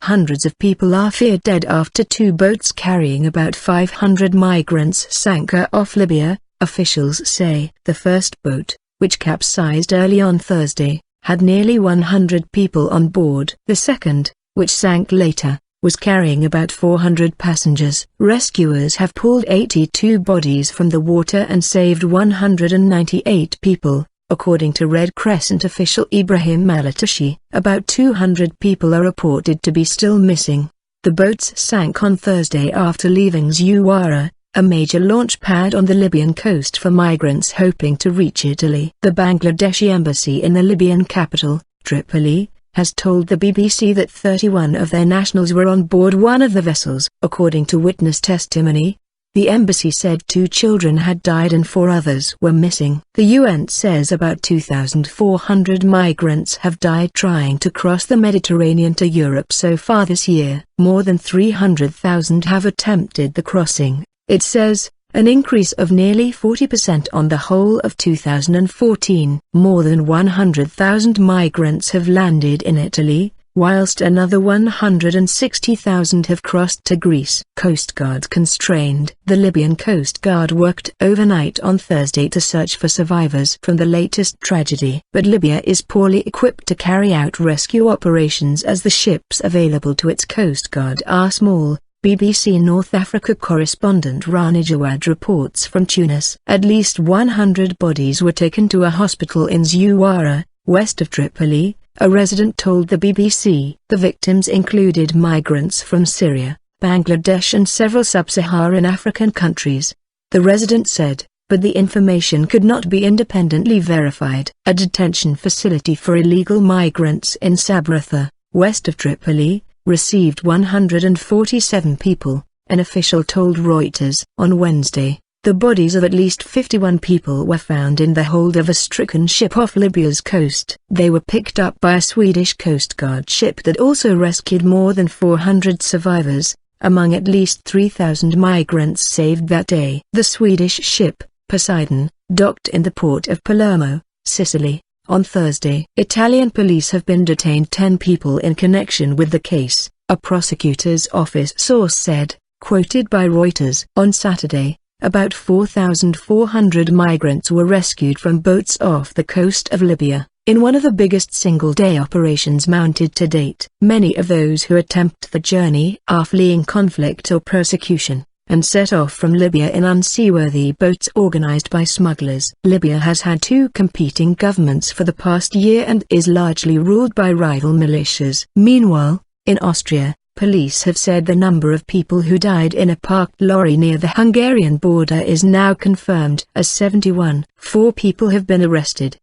Hundreds of people are feared dead after two boats carrying about 500 migrants sank off Libya, officials say. The first boat, which capsized early on Thursday, had nearly 100 people on board. The second, which sank later, was carrying about 400 passengers. Rescuers have pulled 82 bodies from the water and saved 198 people, according to Red Crescent official Ibrahim al-Attoushi. About 200 people are reported to be still missing. The boats sank on Thursday after leaving Zuwara, a major launch pad on the Libyan coast for migrants hoping to reach Italy. The Bangladeshi embassy in the Libyan capital, Tripoli, has told the BBC that 31 of their nationals were on board one of the vessels. According to witness testimony, the embassy said 2 children had died and 4 others were missing. The UN says about 2,400 migrants have died trying to cross the Mediterranean to Europe so far this year. More than 300,000 have attempted the crossing, it says, an increase of nearly 40% on the whole of 2014. More than 100,000 migrants have landed in Italy, whilst another 160,000 have crossed to Greece. Coast Guard constrained. The Libyan Coast Guard worked overnight on Thursday to search for survivors from the latest tragedy. But Libya is poorly equipped to carry out rescue operations as the ships available to its Coast Guard are small. BBC North Africa correspondent Rana Jawad reports from Tunis. At least 100 bodies were taken to a hospital in Zuwara, west of Tripoli, a resident told the BBC. The victims included migrants from Syria, Bangladesh and several sub-Saharan African countries, the resident said, but the information could not be independently verified. A detention facility for illegal migrants in Sabratha, west of Tripoli, received 147 people, an official told Reuters. On Wednesday, the bodies of at least 51 people were found in the hold of a stricken ship off Libya's coast. They were picked up by a Swedish Coast Guard ship that also rescued more than 400 survivors, among at least 3,000 migrants saved that day. The Swedish ship, Poseidon, docked in the port of Palermo, Sicily, on Thursday. Italian police have been detained 10 people in connection with the case, a prosecutor's office source said, quoted by Reuters. On Saturday, about 4,400 migrants were rescued from boats off the coast of Libya, in one of the biggest single-day operations mounted to date. Many of those who attempt the journey are fleeing conflict or persecution, and set off from Libya in unseaworthy boats organized by smugglers. Libya has had 2 competing governments for the past year and is largely ruled by rival militias. Meanwhile, in Austria, police have said the number of people who died in a parked lorry near the Hungarian border is now confirmed as 71. 4 people have been arrested.